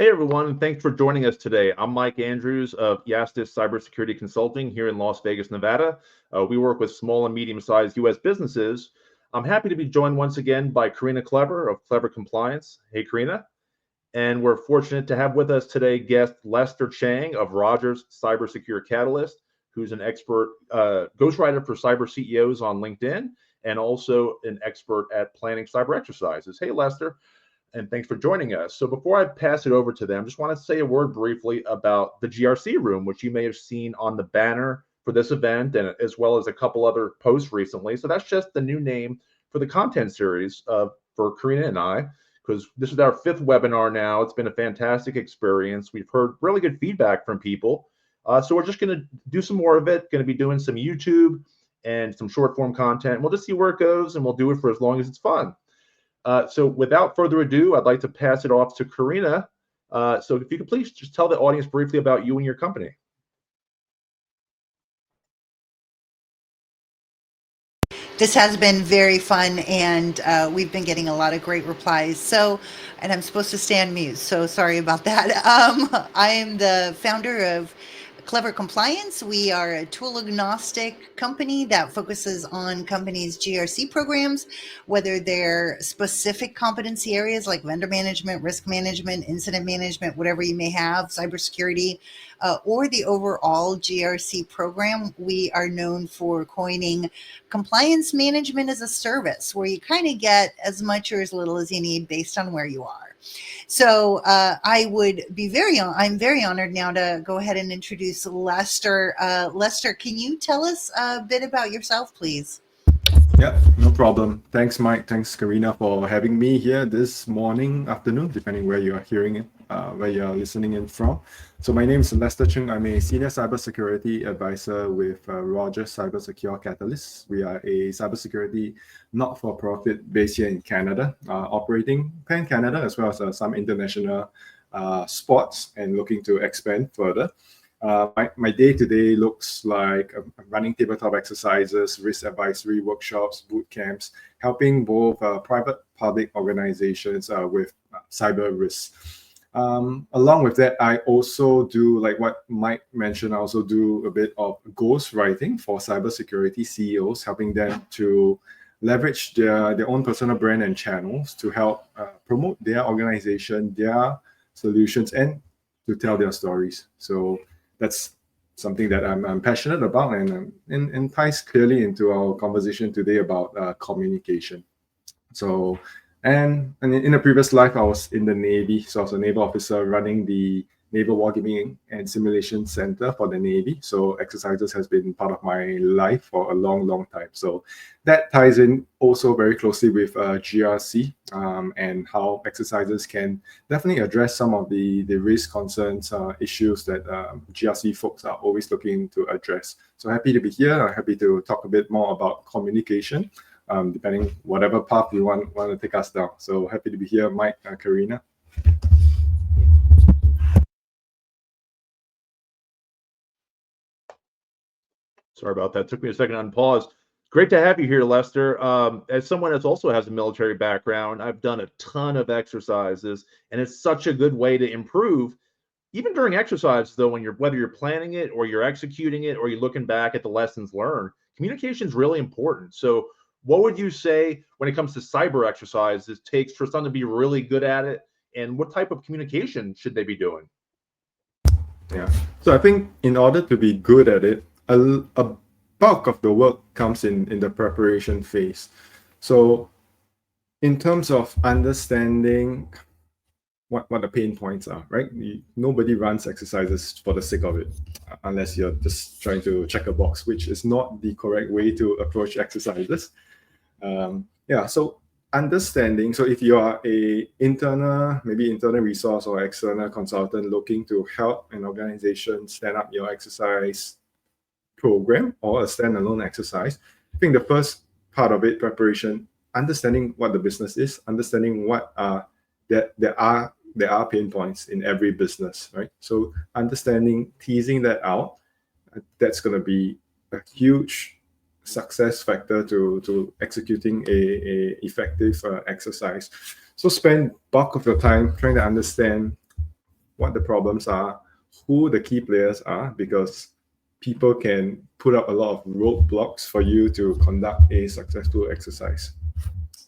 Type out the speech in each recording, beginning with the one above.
Hey everyone, and thanks for joining us today. I'm Mike Andrews of Yastis Cybersecurity Consulting here in Las Vegas, Nevada. We work with small and medium-sized U.S. businesses. I'm happy to be joined once again by Karina Klever of Klever Compliance. Hey Karina. And we're fortunate to have with us today guest Lester Chng of Rogers Cybersecure Catalyst, who's an expert ghostwriter for cyber CEOs on LinkedIn, and also an expert at planning cyber exercises. Hey Lester, and thanks for joining us. So before I pass it over to them, just want to say a word briefly about the GRC room, which you may have seen on the banner for this event, and as well as a couple other posts recently. So that's just the new name for the content series for Karina and I, because this is our 5th webinar now. It's been a fantastic experience. We've heard really good feedback from people. So we're just going to do some more of it, going to be doing some YouTube and some short form content. We'll just see where it goes, and we'll do it for as long as it's fun. So without further ado, I'd like to pass it off to Karina. So if you could please just tell the audience briefly about you and your company. This has been very fun, and we've been getting a lot of great replies. And I'm supposed to stay on mute, so sorry about that. I am the founder of Klever Compliance. We are a tool agnostic company that focuses on companies' GRC programs, whether they're specific competency areas like vendor management, risk management, incident management, whatever you may have, cybersecurity, or the overall GRC program. We are known for coining compliance management as a service, where you kind of get as much or as little as you need based on where you are. So I'm very honored now to go ahead and introduce Lester. Lester, can you tell us a bit about yourself, please? Yeah, no problem. Thanks, Mike. Thanks, Karina, for having me here this morning, afternoon, depending where you are hearing it, where you are listening in from. So my name is Lester Chng. I'm a senior cybersecurity advisor with Rogers Cybersecure Catalyst. We are a cybersecurity not-for-profit based here in Canada, operating pan-Canada as well as some international spots and looking to expand further. My day-to-day looks like running tabletop exercises, risk advisory workshops, boot camps, helping both private public organizations with cyber risk. Along with that, I also do, like what Mike mentioned, I also do a bit of ghostwriting for cybersecurity CEOs, helping them to leverage their own personal brand and channels to help promote their organization, their solutions, and to tell their stories. So that's something that I'm passionate about, and ties clearly into our conversation today about communication. So, and in a previous life, I was in the Navy. So I was a naval officer running the Naval Wargaming and Simulation Center for the Navy. So exercises has been part of my life for a long, long time. So that ties in also very closely with GRC and how exercises can definitely address some of the risk concerns, issues that GRC folks are always looking to address. So happy to be here. I'm happy to talk a bit more about communication, depending whatever path you want to take us down. So happy to be here, Mike, Karina. Sorry about that. Took me a second to unpause. Great to have you here, Lester. As someone that also has a military background, I've done a ton of exercises, and it's such a good way to improve. Even during exercise, though, whether you're planning it or you're executing it or you're looking back at the lessons learned, communication is really important. So what would you say when it comes to cyber exercises takes for someone to be really good at it, and what type of communication should they be doing? Yeah. So I think in order to be good at it, a bulk of the work comes in the preparation phase. So in terms of understanding what the pain points are, right? Nobody runs exercises for the sake of it, unless you're just trying to check a box, which is not the correct way to approach exercises. So understanding. So if you are maybe internal resource or external consultant looking to help an organization stand up your exercise program or a standalone exercise, I think the first part of it, preparation, understanding what the business is, understanding what there are pain points in every business, right? So understanding, teasing that out, that's going to be a huge success factor to executing a effective exercise. So spend bulk of your time trying to understand what the problems are, who the key players are, because people can put up a lot of roadblocks for you to conduct a successful exercise.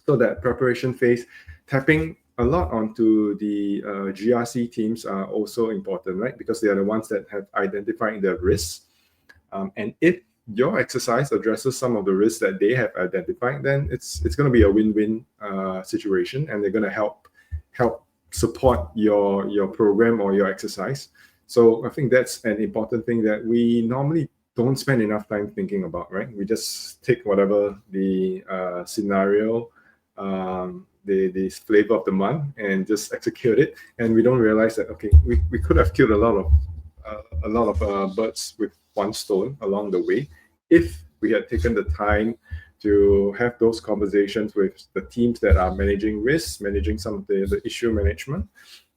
So that preparation phase, tapping a lot onto the GRC teams are also important, right? Because they are the ones that have identified the risks. And if your exercise addresses some of the risks that they have identified, then it's going to be a win-win situation, and they're going to help support your program or your exercise. So I think that's an important thing that we normally don't spend enough time thinking about, right? We just take whatever the scenario, the flavor of the month, and just execute it, and we don't realize that, okay, we could have killed a lot of birds with one stone along the way if we had taken the time to have those conversations with the teams that are managing risks, managing some of the issue management,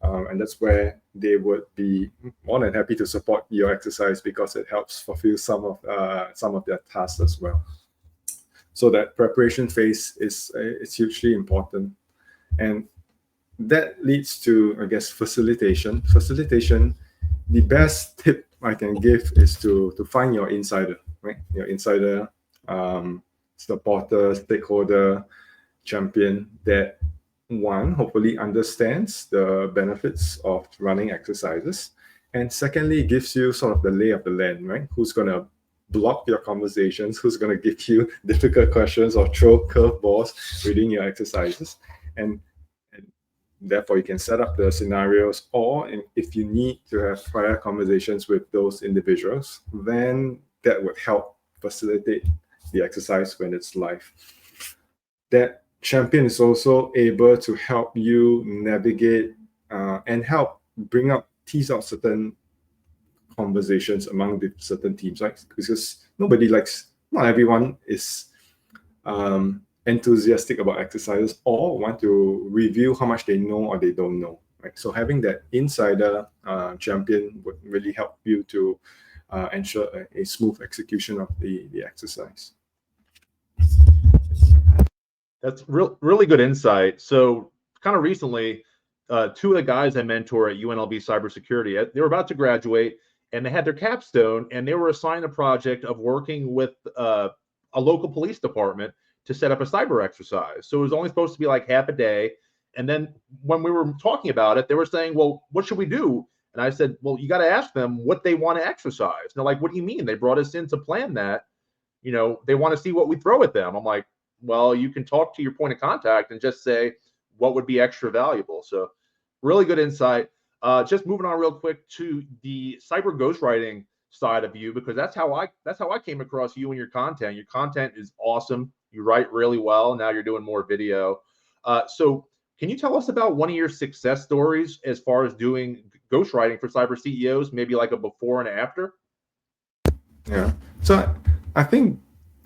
and that's where they would be more than happy to support your exercise, because it helps fulfill some of their tasks as well. So that preparation phase is hugely important, and that leads to, I guess, facilitation. The best tip I can give is to find your insider, right? Your insider, supporter, stakeholder, champion that, one, hopefully understands the benefits of running exercises, and secondly, gives you sort of the lay of the land, right? Who's going to block your conversations, who's going to give you difficult questions or throw curveballs within your exercises, and therefore you can set up the scenarios, or if you need to have prior conversations with those individuals, then that would help facilitate the exercise when it's live. That champion is also able to help you navigate and help tease out certain conversations among the certain teams, right? Because not everyone is enthusiastic about exercises or want to review how much they know or they don't know, right? So having that insider champion would really help you to ensure a smooth execution of the exercise. That's really good insight. So kind of recently, two of the guys I mentor at UNLV Cybersecurity, they were about to graduate, and they had their capstone, and they were assigned a project of working with a local police department to set up a cyber exercise. So it was only supposed to be like half a day. And then when we were talking about it, they were saying, well, what should we do? And I said, well, you got to ask them what they want to exercise. And they're like, what do you mean? They brought us in to plan that. You know, they want to see what we throw at them. I'm like, well, you can talk to your point of contact and just say what would be extra valuable. So really good insight. Just moving on real quick to the cyber ghostwriting side of you, because that's how I came across you and your content. Your content is awesome. You write really well. Now you're doing more video. So can you tell us about one of your success stories as far as doing ghostwriting for cyber CEOs, maybe like a before and after? Yeah. So I think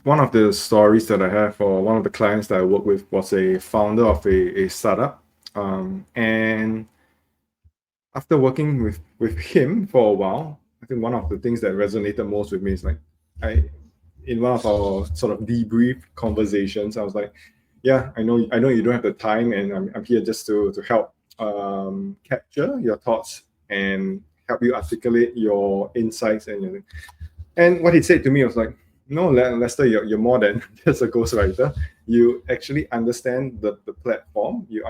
one of the stories that I have, or one of the clients that I work with, was a founder of a startup. And after working with him for a while, I think one of the things that resonated most with me is in one of our sort of debrief conversations, I was like, yeah, I know you don't have the time, and I'm here just to help capture your thoughts and help you articulate your insights and what he said to me was like, no, Lester, you're more than just a ghostwriter. You actually understand the platform. You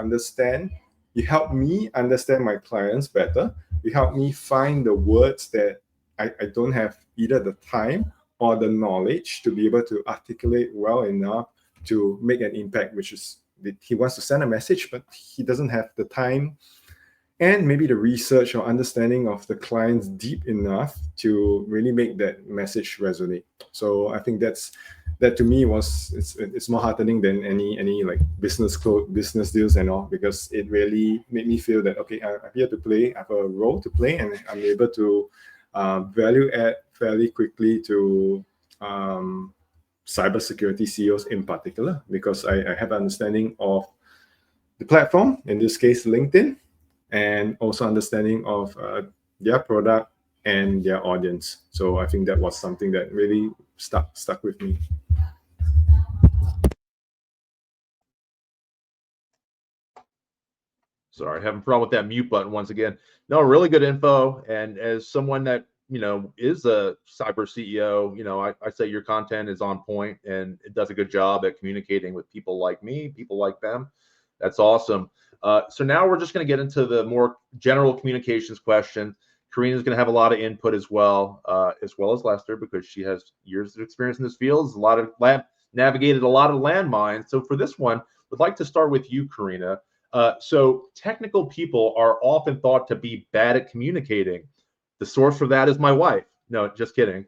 help me understand my clients better. You help me find the words that I don't have either the time or the knowledge to be able to articulate well enough to make an impact, which is he wants to send a message, but he doesn't have the time and maybe the research or understanding of the clients deep enough to really make that message resonate. So I think that to me it's more heartening than any like business deals and all, because it really made me feel that, okay, I'm here to play, I have a role to play, and I'm able to value add fairly quickly to cybersecurity CEOs in particular, because I have an understanding of the platform, in this case LinkedIn, and also understanding of their product and their audience. So I think that was something that really stuck with me. Sorry, having a problem with that mute button once again. No, really good info. And as someone that, is a cyber CEO, I say your content is on point and it does a good job at communicating with people like me, people like them. That's awesome. So now we're just going to get into the more general communications question. Karina's going to have a lot of input as well as Lester, because she has years of experience in this field. Navigated a lot of landmines. So for this one, I'd like to start with you, Karina. So technical people are often thought to be bad at communicating. The source for that is my wife. No, just kidding.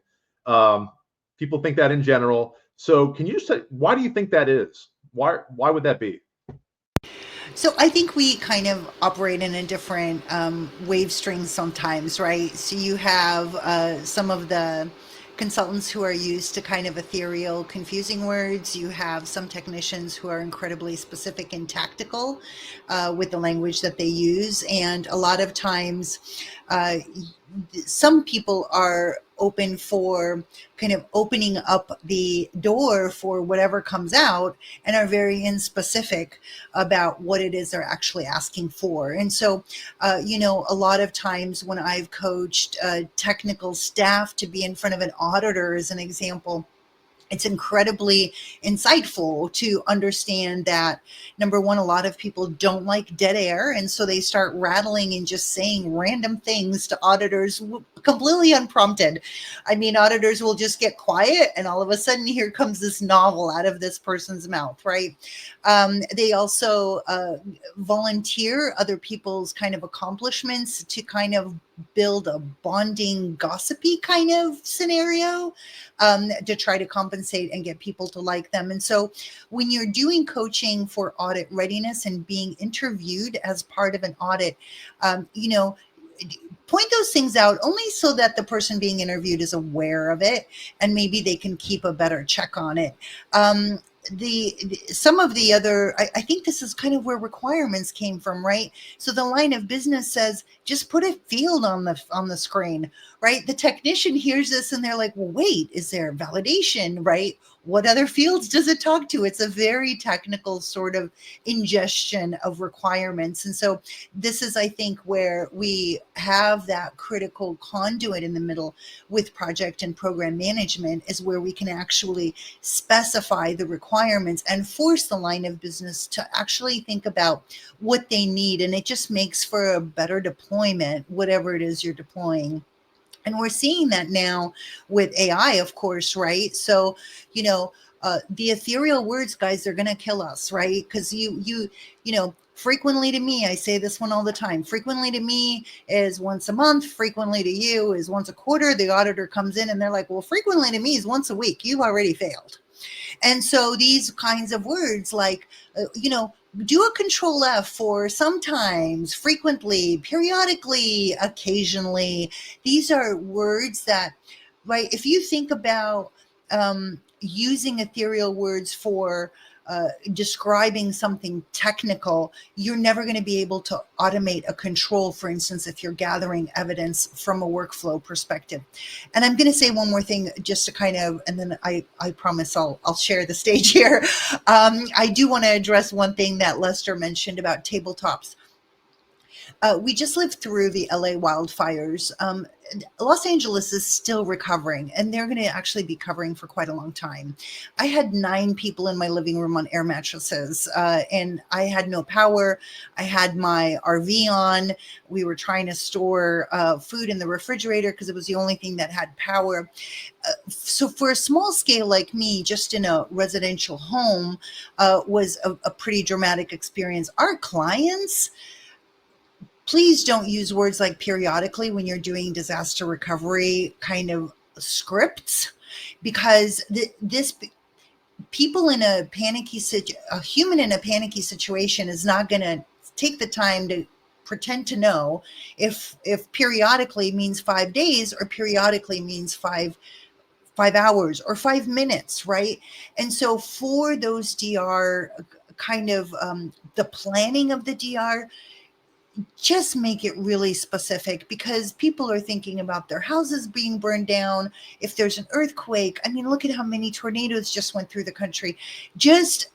People think that in general. So can you say, why do you think that is? Why would that be? So I think we kind of operate in a different wave string sometimes, right? So you have some of the consultants who are used to kind of ethereal, confusing words. You have some technicians who are incredibly specific and tactical with the language that they use. And a lot of times, some people are open for kind of opening up the door for whatever comes out and are very specific about what it is they're actually asking for. And so, a lot of times when I've coached technical staff to be in front of an auditor, as an example, it's incredibly insightful to understand that, number one, a lot of people don't like dead air. And so they start rattling and just saying random things to auditors completely unprompted. I mean, auditors will just get quiet and all of a sudden here comes this novel out of this person's mouth, right? They also volunteer other people's kind of accomplishments to kind of build a bonding, gossipy kind of scenario to try to compensate and get people to like them. And so when you're doing coaching for audit readiness and being interviewed as part of an audit, point those things out only so that the person being interviewed is aware of it and maybe they can keep a better check on it. Some of the other, I think this is kind of where requirements came from, right? So the line of business says just put a field on the screen, right? The technician hears this and they're like, well, wait, is there validation, right? What other fields does it talk to? It's a very technical sort of ingestion of requirements. And so this is, I think, where we have that critical conduit in the middle with project and program management, is where we can actually specify the requirements and force the line of business to actually think about what they need. And it just makes for a better deployment, whatever it is you're deploying. And we're seeing that now with AI, of course, right? So, the ethereal words, guys, they're going to kill us, right? Because frequently to me, I say this one all the time, frequently to me is once a month, frequently to you is once a quarter. The auditor comes in and they're like, well, frequently to me is once a week. You've already failed. And so these kinds of words like, do a control F for sometimes, frequently, periodically, occasionally. These are words that, right, if you think about using ethereal words for describing something technical, you're never going to be able to automate a control, for instance, if you're gathering evidence from a workflow perspective. And I'm going to say one more thing just to kind of, and then I promise I'll share the stage here. I do want to address one thing that Lester mentioned about tabletops. We just lived through the LA wildfires. Los Angeles is still recovering, and they're going to actually be covering for quite a long time. I had 9 people in my living room on air mattresses, and I had no power. I had my RV on. We were trying to store food in the refrigerator because it was the only thing that had power. So for a small scale like me, just in a residential home, was a pretty dramatic experience. Our clients, please don't use words like periodically when you're doing disaster recovery kind of scripts, because this people in a human in a panicky situation is not going to take the time to pretend to know if periodically means 5 days or periodically means 5 hours or 5 minutes, right? And so for those DR kind of the planning of the DR, just make it really specific, because people are thinking about their houses being burned down. If there's an earthquake, I mean, look at how many tornadoes just went through the country. Just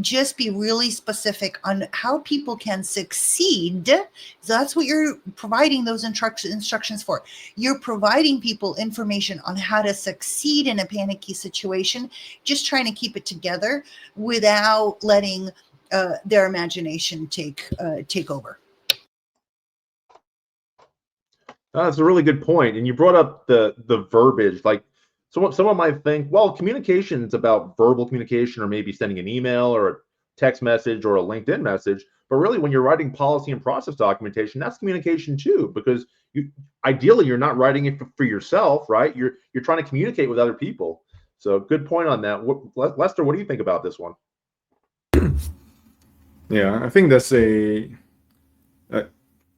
just be really specific on how people can succeed. So that's what you're providing those instructions for. You're providing people information on how to succeed in a panicky situation, just trying to keep it together without letting their imagination take over. That's a really good point. And you brought up the verbiage. Like someone might think, well, communication is about verbal communication, or maybe sending an email or a text message or a LinkedIn message. But really, when you're writing policy and process documentation, that's communication too, because ideally you're not writing it for yourself, right? You're trying to communicate with other people. So good point on that. Lester, what do you think about this one? Yeah, I think that's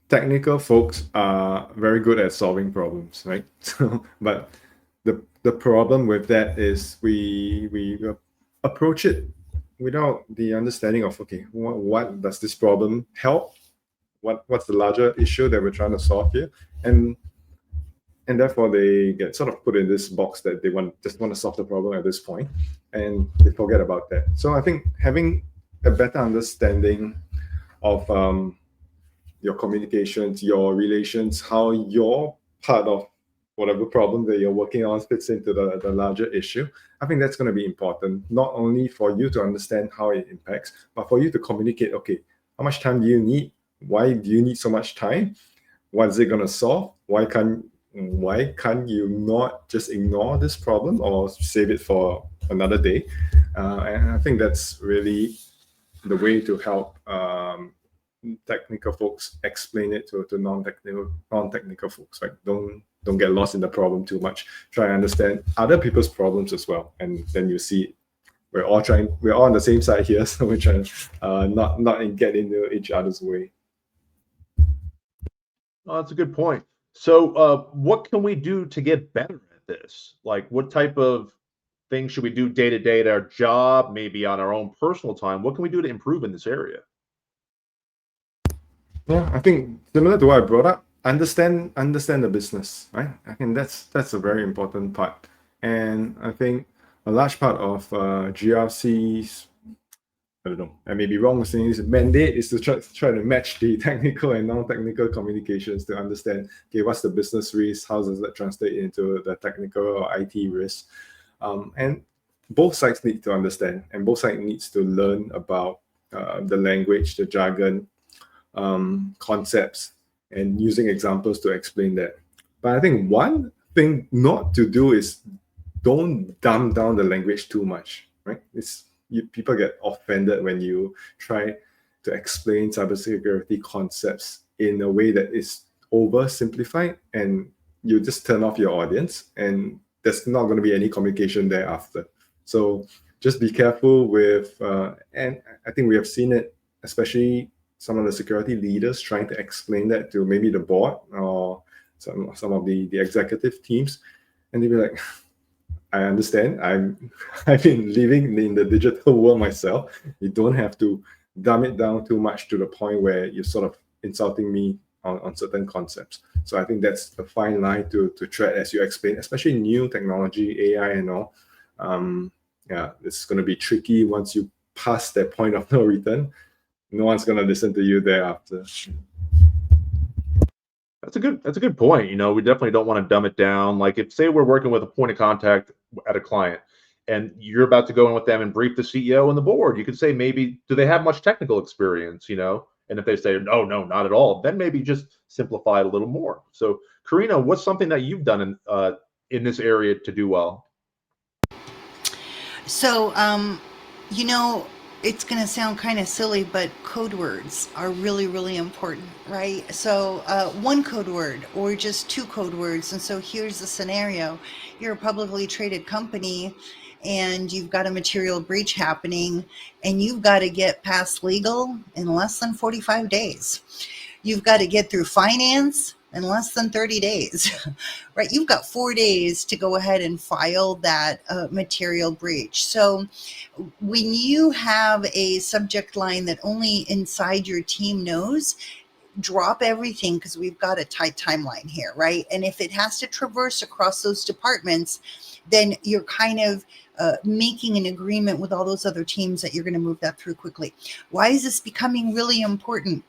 technical folks are very good at solving problems, right? So, but the problem with that is we approach it without the understanding of, okay, what does this problem help? What's the larger issue that we're trying to solve here? And therefore they get sort of put in this box that they just want to solve the problem at this point, and they forget about that. So I think having a better understanding of your communications, your relations, how your part of whatever problem that you're working on fits into the larger issue, I think that's going to be important, not only for you to understand how it impacts, but for you to communicate, okay, how much time do you need? Why do you need so much time? What is it going to solve? Why can't you not just ignore this problem or save it for another day? And I think that's really the way to help technical folks explain it to non-technical folks. Like, don't get lost in the problem too much. Try and understand other people's problems as well, and then you see we're all on the same side here, so we're trying not get into each other's way. Oh, that's a good point. So what can we do to get better at this? Like, what type of things should we do day to day at our job, maybe on our own personal time? What can we do to improve in this area? Yeah, I think similar to what I brought up, understand the business, right? I think that's a very important part. And I think a large part of GRC's, I don't know, I may be wrong saying this, mandate is to try to match the technical and non-technical communications to understand, okay, what's the business risk, how does that translate into the technical or IT risk, and both sides need to understand, and both sides needs to learn about the language, the jargon, concepts, and using examples to explain that. But I think one thing not to do is don't dumb down the language too much, right? People get offended when you try to explain cybersecurity concepts in a way that is oversimplified, and you just turn off your audience, and there's not going to be any communication thereafter. So just be careful with, and I think we have seen it, especially some of the security leaders trying to explain that to maybe the board or some of the executive teams, and they'll be like, I understand. I've been living in the digital world myself. You don't have to dumb it down too much to the point where you're sort of insulting me on certain concepts. So I think that's a fine line to tread as you explain, especially new technology, AI and all. Yeah, it's going to be tricky once you pass that point of no return. No one's going to listen to you thereafter. That's a good point. We definitely don't want to dumb it down. Like, if, say, we're working with a point of contact at a client and you're about to go in with them and brief the CEO and the board, you could say, maybe, do they have much technical experience? And if they say, no, not at all, then maybe just simplify it a little more. So, Karina, what's something that you've done in this area to do well? So, it's going to sound kind of silly, but code words are really, really important, right? So one code word or just two code words. And so here's the scenario. You're a publicly traded company and you've got a material breach happening and you've got to get past legal in less than 45 days. You've got to get through finance in less than 30 days, right? You've got 4 days to go ahead and file that material breach. So when you have a subject line that only inside your team knows, drop everything because we've got a tight timeline here, right? And if it has to traverse across those departments, then you're kind of making an agreement with all those other teams that you're going to move that through quickly. Why is this becoming really important?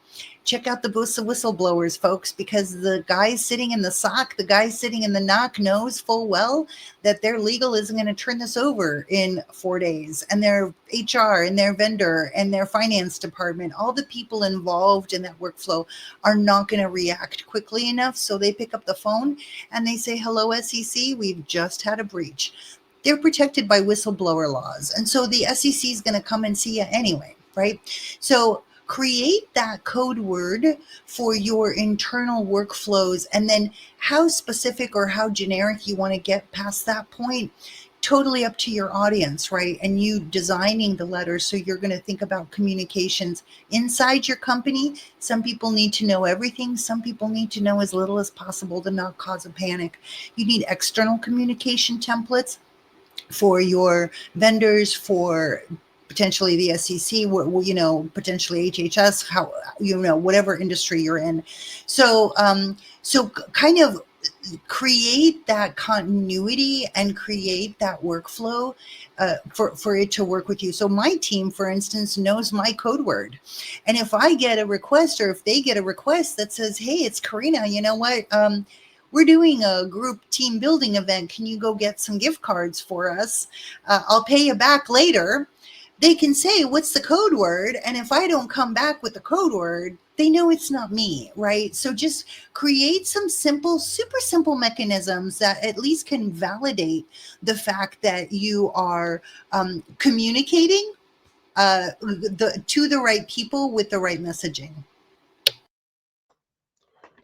Check out the booths of whistleblowers, folks, because the guy sitting in the SOC, the guy sitting in the NOC knows full well that their legal isn't going to turn this over in 4 days. And their HR and their vendor and their finance department, all the people involved in that workflow are not going to react quickly enough. So they pick up the phone and they say, hello, SEC, we've just had a breach. They're protected by whistleblower laws. And so the SEC is going to come and see you anyway, right? So create that code word for your internal workflows, and then how specific or how generic you want to get past that point, totally up to your audience, right? And you designing the letter. So you're going to think about communications inside your company. Some people need to know everything. Some people need to know as little as possible to not cause a panic. You need external communication templates for your vendors, for potentially the SEC, potentially HHS, whatever industry you're in. So kind of create that continuity and create that workflow for it to work with you. So my team, for instance, knows my code word. And if I get a request, or if they get a request that says, hey, it's Karina, you know what? We're doing a group team building event. Can you go get some gift cards for us? I'll pay you back later. They can say, what's the code word? And if I don't come back with the code word, they know it's not me, right? So just create some simple, super simple mechanisms that at least can validate the fact that you are communicating to the right people with the right messaging.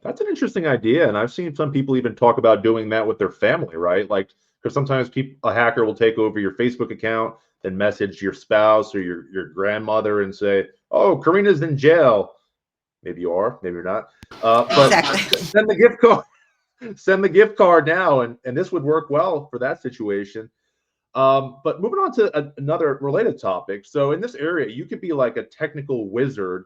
That's an interesting idea, and I've seen some people even talk about doing that with their family, right? Like, because sometimes a hacker will take over your Facebook account and message your spouse or your grandmother and say, "Oh, Karina's in jail." Maybe you are, maybe you're not. But exactly. Send the gift card. Send the gift card now, and this would work well for that situation. But moving on to another related topic. So in this area, you could be like a technical wizard,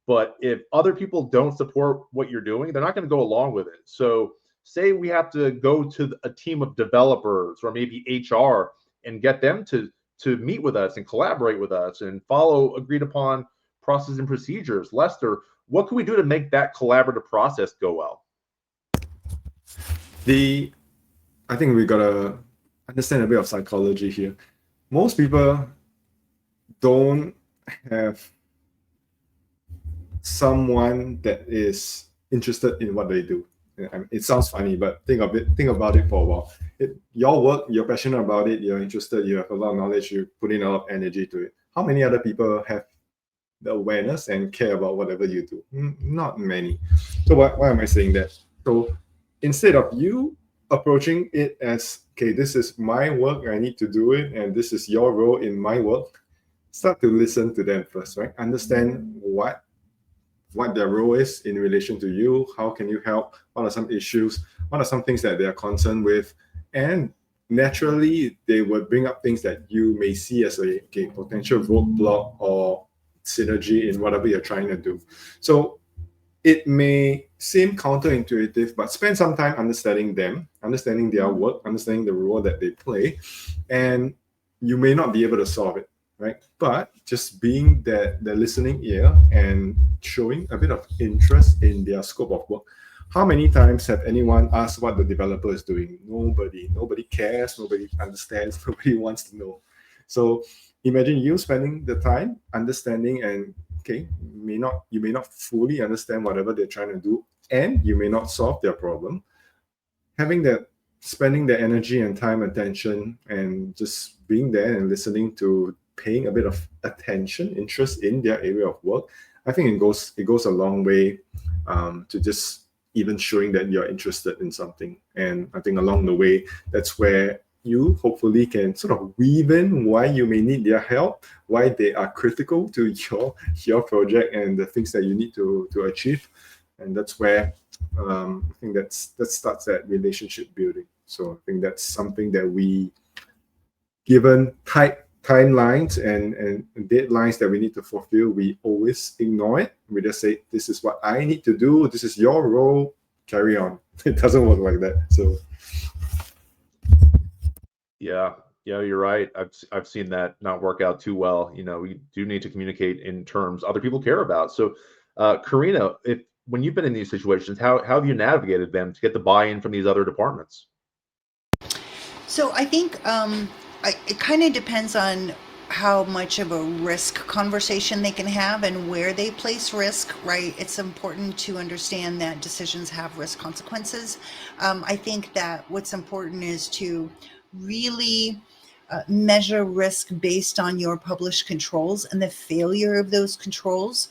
but if other people don't support what you're doing, they're not going to go along with it. So say we have to go to a team of developers or maybe HR and get them to meet with us and collaborate with us and follow agreed upon processes and procedures. Lester, what can we do to make that collaborative process go well? I think we gotta understand a bit of psychology here. Most people don't have someone that is interested in what they do. It sounds funny, but think about it for a while. Your work, you're passionate about it, you're interested, you have a lot of knowledge, you put in a lot of energy to it. How many other people have the awareness and care about whatever you do? Not many. So why am I saying that? So instead of you approaching it as, okay, this is my work, I need to do it, and this is your role in my work, start to listen to them first, right? Understand what their role is in relation to you, how can you help, what are some issues, what are some things that they are concerned with, and naturally they will bring up things that you may see as a potential roadblock or synergy in whatever you're trying to do. So it may seem counterintuitive, but spend some time understanding them, understanding their work, understanding the role that they play, and you may not be able to solve it, right? But just being the listening ear and showing a bit of interest in their scope of work. How many times have anyone asked what the developer is doing? Nobody cares, nobody understands, nobody wants to know. So imagine you spending the time understanding, and you may not fully understand whatever they're trying to do, and you may not solve their problem. Spending the energy and time, attention, and just being there and listening to, paying a bit of attention, interest in their area of work, I think it goes a long way to just even showing that you're interested in something. And I think along the way, that's where you hopefully can sort of weave in why you may need their help, why they are critical to your project and the things that you need to achieve. And that's where I think that starts that relationship building. So I think that's something that we, given tight timelines and deadlines that we need to fulfill, we always ignore it. We just say, this is what I need to do, this is your role, carry on. It doesn't work like that. So yeah, Yeah, you're right. I've seen that not work out too well. We do need to communicate in terms other people care about. So, Karina, if when you've been in these situations, how have you navigated them to get the buy-in from these other departments? So I think it kind of depends on how much of a risk conversation they can have and where they place risk, right? It's important to understand that decisions have risk consequences. I think that what's important is to really measure risk based on your published controls and the failure of those controls.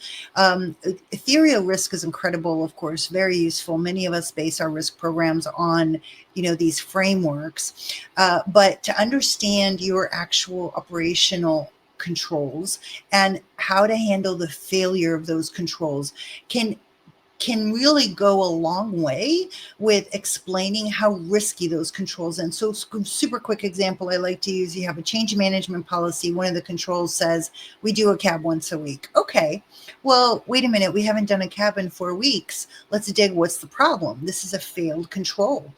Ethereal risk is incredible, of course, very useful. Many of us base our risk programs on, these frameworks. But to understand your actual operational controls and how to handle the failure of those controls can really go a long way with explaining how risky those controls are. And so super quick example I like to use, you have a change management policy. One of the controls says we do a cab once a week. Okay, well, wait a minute, we haven't done a cab in 4 weeks. Let's dig, what's the problem? This is a failed control.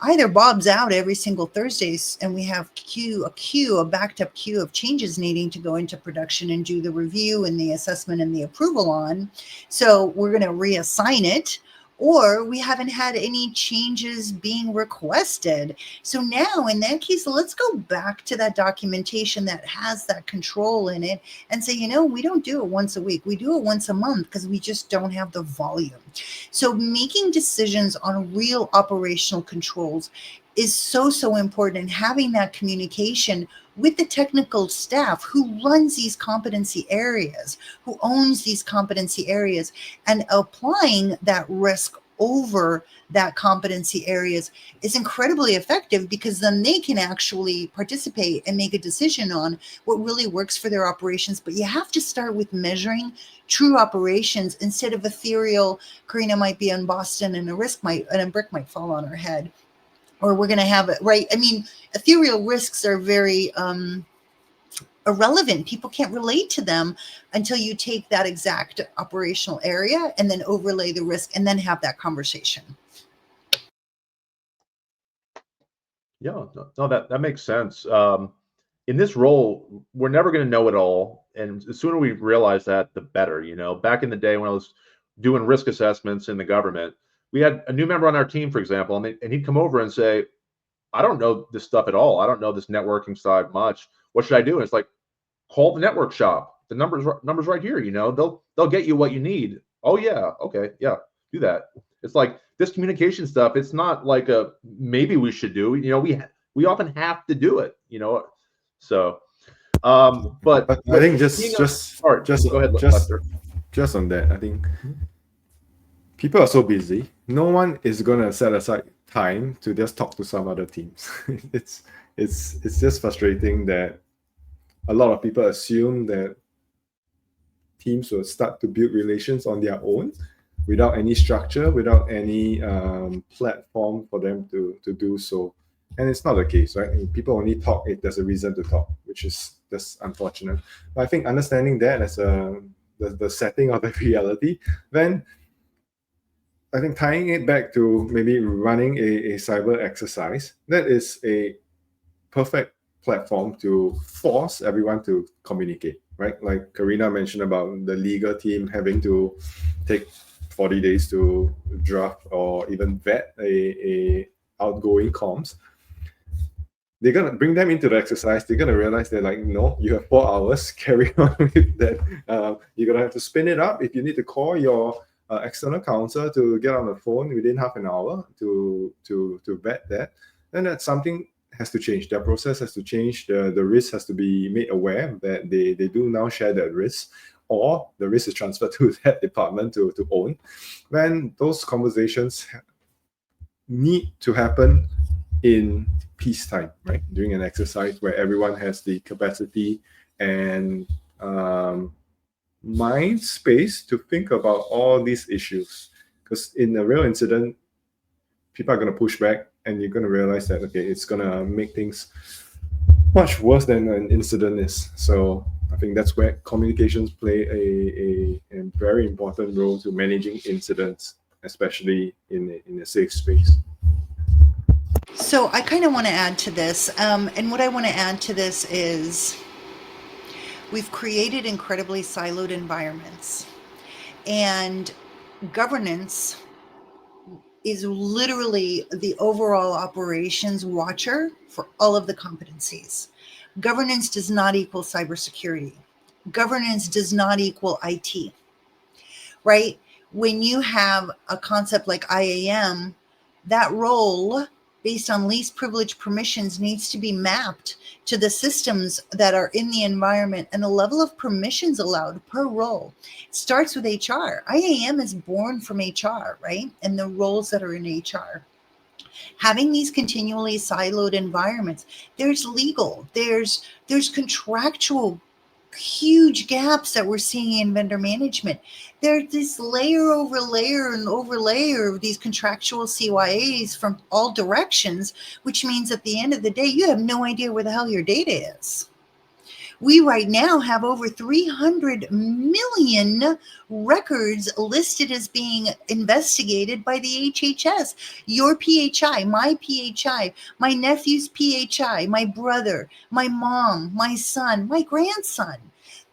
Either Bob's out every single Thursdays and we have a backed up queue of changes needing to go into production and do the review and the assessment and the approval on. So we're going to reassign it, or we haven't had any changes being requested. So now in that case, let's go back to that documentation that has that control in it and say, we don't do it once a week. We do it once a month because we just don't have the volume. So making decisions on real operational controls is so important, and having that communication with the technical staff who runs these competency areas, who owns these competency areas, and applying that risk over that competency areas is incredibly effective, because then they can actually participate and make a decision on what really works for their operations. But you have to start with measuring true operations instead of ethereal. Karina might be in Boston and a brick might fall on her head, or we're going to have it, right? I mean, ethereal risks are very irrelevant. People can't relate to them until you take that exact operational area and then overlay the risk and then have that conversation. Yeah, no, that makes sense. In this role, we're never going to know it all, and the sooner we realize that, the better. Back in the day when I was doing risk assessments in the government, we had a new member on our team, for example, and he'd come over and say, I don't know this stuff at all. I don't know this networking side much. What should I do? And it's like, call the network shop. The numbers right here. They'll get you what you need. Oh yeah, okay, yeah, do that. It's like this communication stuff. It's not like a maybe we should do. We often have to do it. So, but I think sorry, go ahead, Lester. Just on that, I think people are so busy. No one is gonna set aside time to just talk to some other teams. it's just frustrating that a lot of people assume that teams will start to build relations on their own without any structure, without any platform for them to do so. And it's not the case, right? People only talk if there's a reason to talk, which is just unfortunate. But I think understanding that as the setting of the reality, then I think tying it back to maybe running a cyber exercise, that is a perfect platform to force everyone to communicate, right? Like Karina mentioned about the legal team having to take 40 days to draft or even vet a outgoing comms. They're gonna bring them into the exercise. They're gonna realize they're like, no, you have 4 hours. Carry on with that. You're gonna have to spin it up. If you need to call your external counsel to get on the phone within half an hour to vet that, then that's something has to change. Their process has to change. The risk has to be made aware that they do now share that risk, or the risk is transferred to that department to own. Then those conversations need to happen in peacetime, right? During an exercise where everyone has the capacity and mind space to think about all these issues. Because in a real incident, people are going to push back, and you're going to realize that, okay, it's going to make things much worse than an incident is. So I think that's where communications play a very important role to managing incidents, especially in a safe space. So I kind of want to add to this. And what I want to add to this is we've created incredibly siloed environments. And governance is literally the overall operations watcher for all of the competencies. Governance does not equal cybersecurity. Governance does not equal IT, right? When you have a concept like IAM, that role based on least privilege permissions needs to be mapped to the systems that are in the environment and the level of permissions allowed per role. It starts with HR. IAM is born from HR, right? And the roles that are in HR. Having these continually siloed environments, there's legal, there's contractual huge gaps that we're seeing in vendor management. There's this layer over layer and over layer of these contractual CYAs from all directions, which means at the end of the day, you have no idea where the hell your data is. We right now have over 300 million records listed as being investigated by the HHS. Your PHI, my nephew's PHI, my brother, my mom, my son, my grandson.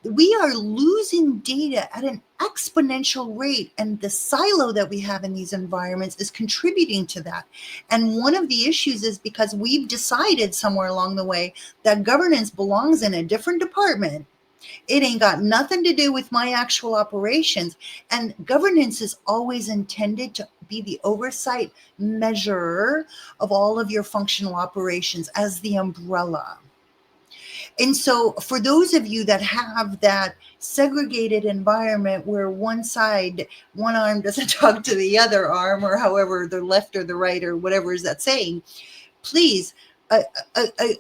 We are losing data at an exponential rate, and the silo that we have in these environments is contributing to that. And one of the issues is because we've decided somewhere along the way that governance belongs in a different department. It ain't got nothing to do with my actual operations. And governance is always intended to be the oversight measure of all of your functional operations as the umbrella. And so for those of you that have that segregated environment where one side, one arm doesn't talk to the other arm, or however, the left or the right or whatever is that saying, please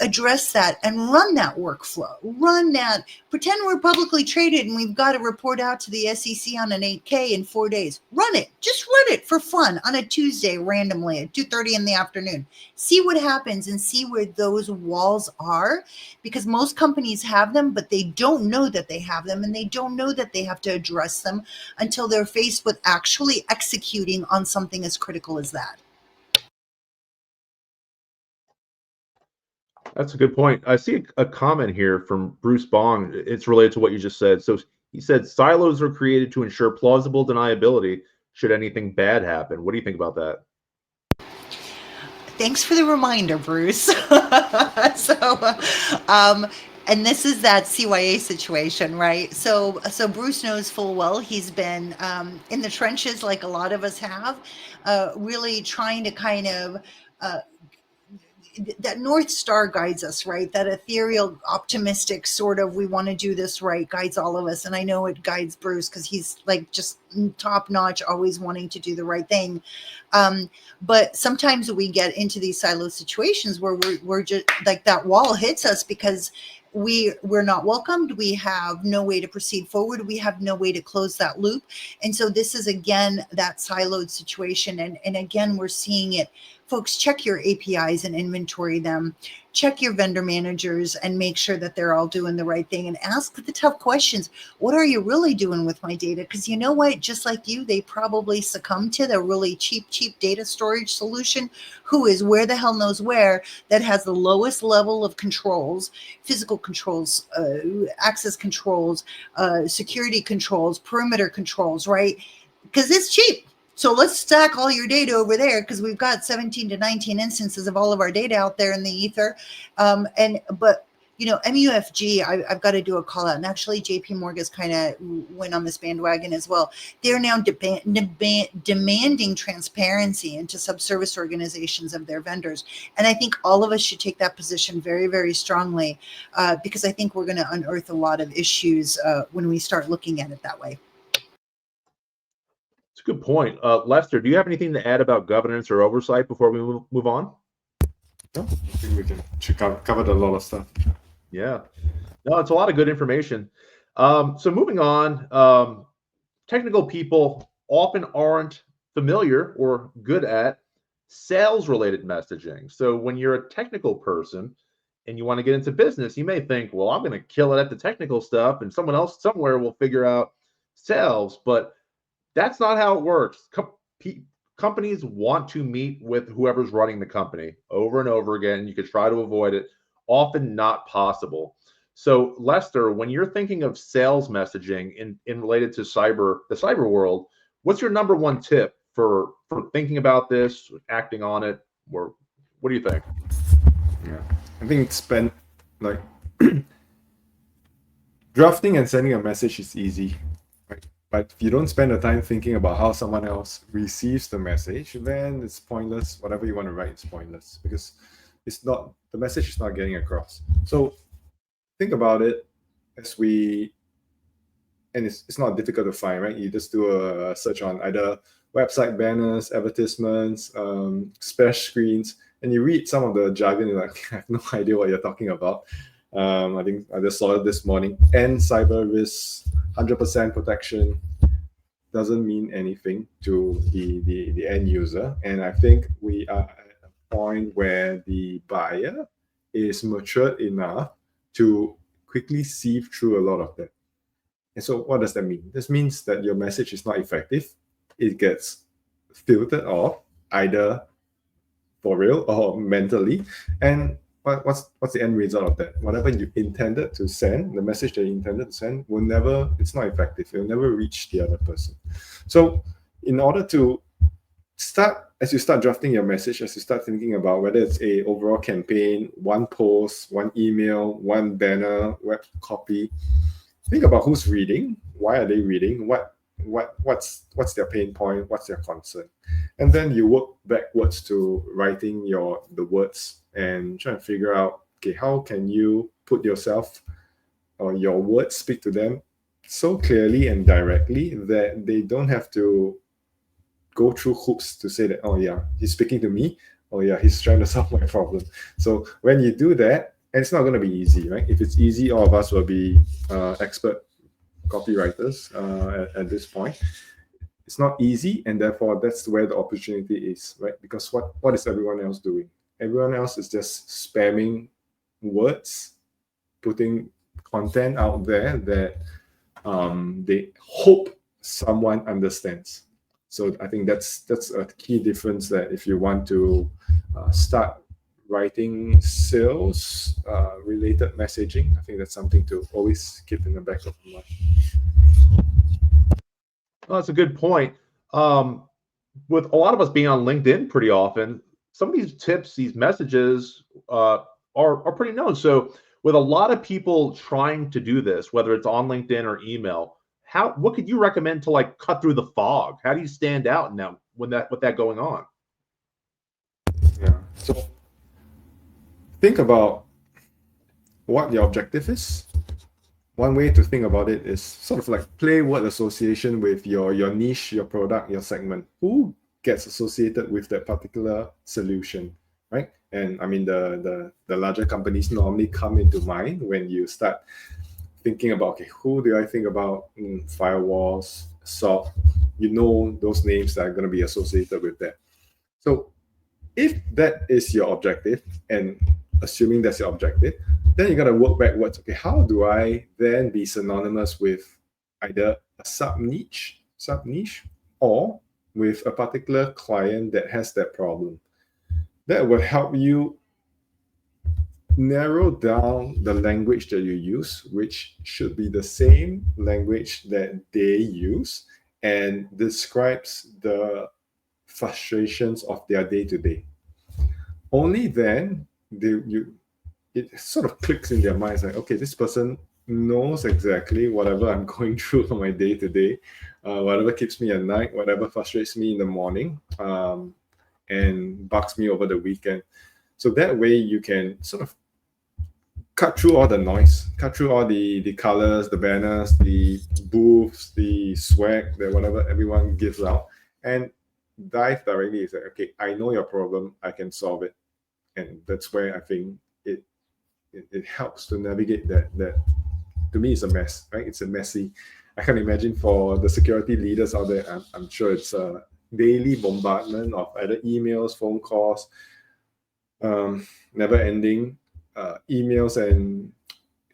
address that and run that workflow. Run that. Pretend we're publicly traded and we've got to report out to the SEC on an 8K in 4 days. Run it. Just run it for fun on a Tuesday randomly at 2:30 in the afternoon. See what happens and see where those walls are, because most companies have them, but they don't know that they have them, and they don't know that they have to address them until they're faced with actually executing on something as critical as that. That's a good point. I see a comment here from Bruce Bong. It's related to what you just said. So he said silos are created to ensure plausible deniability should anything bad happen. What do you think about that? Thanks for the reminder, Bruce. And this is that CYA situation, right? So Bruce knows full well he's been in the trenches, like a lot of us have, really trying to kind of that North Star guides us, right? That ethereal, optimistic sort of, we want to do this right, guides all of us. And I know it guides Bruce because he's like just top notch, always wanting to do the right thing. But sometimes we get into these silo situations where we're just like that wall hits us because we're not welcomed. We have no way to proceed forward. We have no way to close that loop. And so this is, again, that siloed situation. And again, we're seeing it. Folks, check your APIs and inventory them. Check your vendor managers and make sure that they're all doing the right thing, and ask the tough questions. What are you really doing with my data? Because you know what? Just like you, they probably succumb to the really cheap data storage solution. Who is where the hell knows where, that has the lowest level of controls, physical controls, access controls, security controls, perimeter controls, right? Because it's cheap. So let's stack all your data over there, because we've got 17 to 19 instances of all of our data out there in the ether. But you know, MUFG, I've got to do a call out. And actually, JP Morgan's kind of went on this bandwagon as well. They're now demanding transparency into subservice organizations of their vendors. And I think all of us should take that position very, very strongly, because I think we're going to unearth a lot of issues when we start looking at it that way. It's a good point. Lester, do you have anything to add about governance or oversight before we move on? No, I think we covered a lot of stuff. Yeah. No, it's a lot of good information. So moving on, technical people often aren't familiar or good at sales-related messaging. So when you're a technical person and you want to get into business, you may think, well, I'm going to kill it at the technical stuff and someone else somewhere will figure out sales. But that's not how it works. companies want to meet with whoever's running the company over and over again. You could try to avoid it, often not possible. So Lester, when you're thinking of sales messaging in related to the cyber world, what's your number one tip for thinking about this, acting on it, or what do you think? Yeah, I think spend like drafting and sending a message is easy, right? But if you don't spend the time thinking about how someone else receives the message, then it's pointless. Whatever you want to write is pointless because the message is not getting across. So think about it and it's not difficult to find, right? You just do a search on either website banners, advertisements, splash screens, and you read some of the jargon. You're like, I have no idea what you're talking about. I think I just saw it this morning. End cyber risk, 100% protection doesn't mean anything to the end user. And I think we are at a point where the buyer is matured enough to quickly sieve through a lot of that. And so what does that mean? This means that your message is not effective. It gets filtered off either for real or mentally. And what's the end result of that? Whatever you intended to send, the message that you intended to send it's not effective. It will never reach the other person. So in order to as you start drafting your message, as you start thinking about whether it's a overall campaign, one post, one email, one banner, web copy, think about who's reading, why are they reading, what's their pain point, what's their concern, and then you work backwards to writing the words and try to figure out, okay, how can you put yourself or your words speak to them so clearly and directly that they don't have to go through hoops to say that, oh yeah, he's speaking to me, oh yeah, he's trying to solve my problem. So when you do that, and it's not going to be easy, right? If it's easy, all of us will be expert copywriters at this point. It's not easy, and therefore that's where the opportunity is, right? Because what is everyone else doing? Everyone else is just spamming words, putting content out there that they hope someone understands. So I think that's a key difference, that if you want to start writing sales related messaging, I think that's something to always keep in the back of your mind. Well, that's a good point. With a lot of us being on LinkedIn pretty often, some of these tips, these messages are pretty known. So with a lot of people trying to do this, whether it's on LinkedIn or email, what could you recommend to like cut through the fog? How do you stand out now with that going on? Yeah. So think about what your objective is. One way to think about it is sort of like play word association with your niche, your product, your segment. Who gets associated with that particular solution, right? And I mean, the larger companies normally come into mind when you start thinking about, okay, who do I think about? Firewalls, SOC, those names that are going to be associated with that. So if that is your objective, and assuming that's your objective, then you got to work backwards. Okay, how do I then be synonymous with either a sub-niche, or with a particular client that has that problem? That will help you narrow down the language that you use, which should be the same language that they use, and describes the frustrations of their day-to-day. Only then it sort of clicks in their minds, like, okay, this person knows exactly whatever I'm going through on my day-to-day, whatever keeps me at night, whatever frustrates me in the morning, and bugs me over the weekend. So that way you can sort of cut through all the noise, cut through all the colors, the banners, the booths, the swag, that whatever everyone gives out, and dive directly. Is like, okay, I know your problem, I can solve it. And that's where I think it helps to navigate that. To me, it's a mess, right? It's a messy. I can imagine for the security leaders out there, I'm sure it's a daily bombardment of either emails, phone calls, never-ending emails and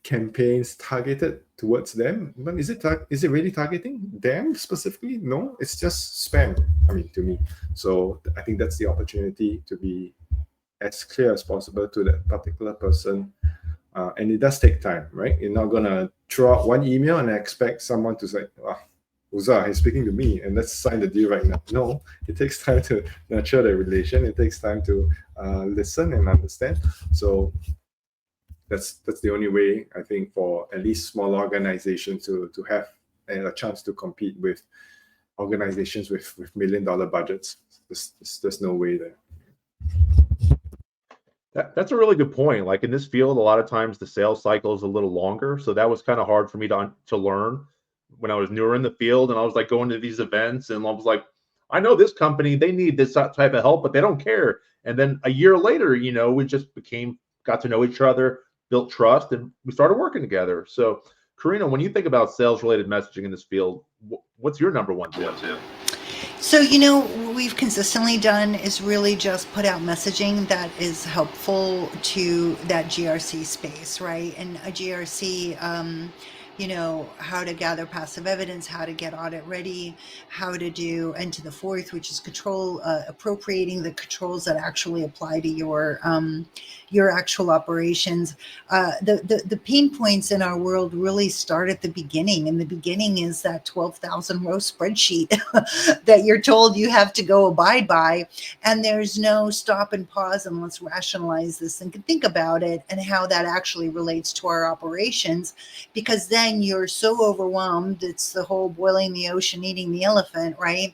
campaigns targeted towards them. But is it really targeting them specifically? No, it's just spam, I mean, to me. So I think that's the opportunity to be as clear as possible to that particular person. And it does take time, right? You're not gonna throw out one email and expect someone to say, Uza, he's speaking to me and let's sign the deal right now. No, it takes time to nurture the relation. It takes time to listen and understand. So that's the only way, I think, for at least small organizations to have a chance to compete with organizations with $1 million budgets. There's no way there. That's a really good point. Like in this field, a lot of times the sales cycle is a little longer. So that was kind of hard for me to learn when I was newer in the field. And I was like going to these events and I was like, I know this company, they need this type of help, but they don't care. And then a year later, we just got to know each other, built trust, and we started working together. So Karina, when you think about sales related messaging in this field, what's your number one tip? So, what we've consistently done is really just put out messaging that is helpful to that GRC space, right? And a GRC, how to gather passive evidence, how to get audit ready, how to do N to the fourth, which is appropriating the controls that actually apply to your actual operations. The pain points in our world really start at the beginning, and the beginning is that 12,000 row spreadsheet that you're told you have to go abide by, and there's no stop and pause and let's rationalize this and think about it and how that actually relates to our operations, because then you're so overwhelmed. It's the whole boiling the ocean, eating the elephant, right?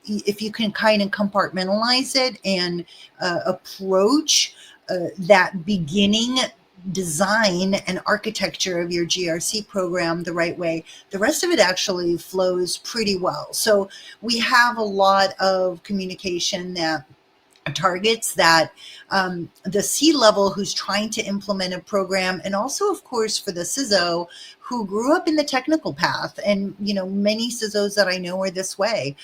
If you can kind of compartmentalize it and approach that beginning design and architecture of your GRC program the right way, the rest of it actually flows pretty well. So we have a lot of communication that targets that the C-level who's trying to implement a program, and also, of course, for the CISO who grew up in the technical path. And, many CISOs that I know are this way,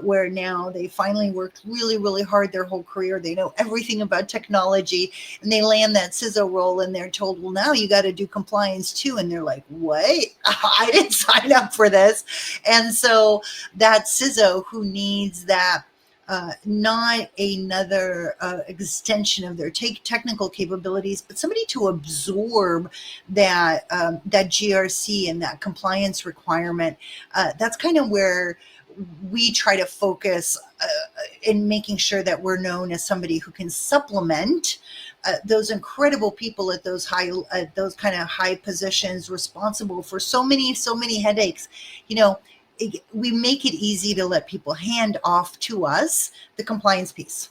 where now they finally worked really, really hard their whole career. They know everything about technology, and they land that CISO role and they're told, well, now you got to do compliance too. And they're like, what? I didn't sign up for this. And so that CISO who needs that not another extension of their technical capabilities, but somebody to absorb that GRC and that compliance requirement. That's kind of where we try to focus in making sure that we're known as somebody who can supplement those incredible people at those kind of high positions, responsible for so many headaches. We make it easy to let people hand off to us the compliance piece.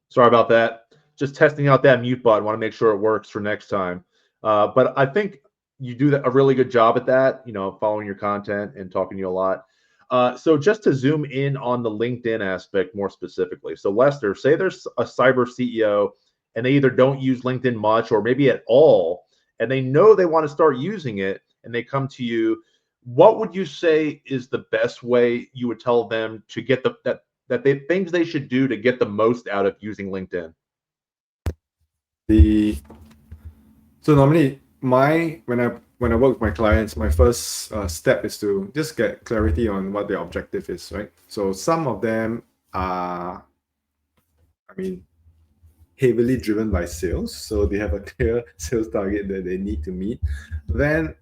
Sorry about that. Just testing out that mute button. Want to make sure it works for next time. But I think you do a really good job at that, following your content and talking to you a lot. So just to zoom in on the LinkedIn aspect more specifically. So Lester, say there's a cyber CEO and they either don't use LinkedIn much or maybe at all, and they know they want to start using it, and they come to you. What would you say is the best way you would tell them to get things they should do to get the most out of using LinkedIn? So normally when I work with my clients, my first step is to just get clarity on what their objective is, right? So some of them are, heavily driven by sales, so they have a clear sales target that they need to meet. Then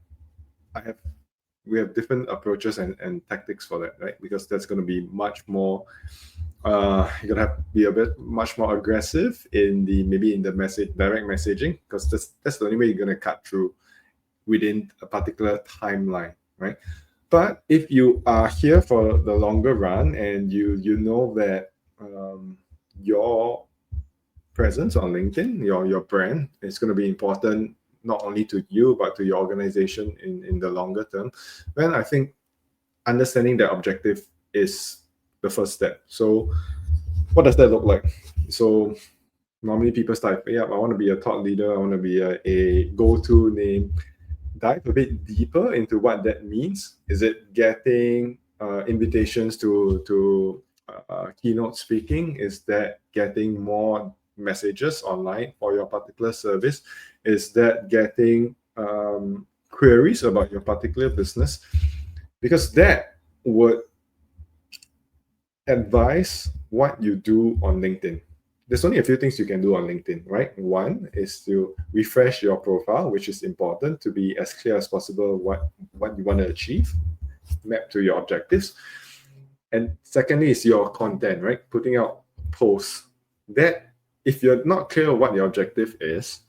we have different approaches and tactics for that, right? Because that's going to be much more you're gonna have to be a bit much more aggressive in the direct messaging, because that's the only way you're gonna cut through within a particular timeline, right? But if you are here for the longer run and you know that your presence on LinkedIn, your brand, is going to be important not only to you but to your organization in the longer term, then I think understanding that objective is the first step. So what does that look like? So normally people start, I want to be a thought leader, I want to be a go-to name. Dive a bit deeper into what that means. Is it getting invitations to keynote speaking? Is that getting more messages online for your particular service? Is that getting queries about your particular business? Because that would advise what you do on LinkedIn. There's only a few things you can do on LinkedIn, right? One is to refresh your profile, which is important to be as clear as possible what you want to achieve, map to your objectives. And secondly is your content, right? Putting out posts. That if you're not clear what your objective is,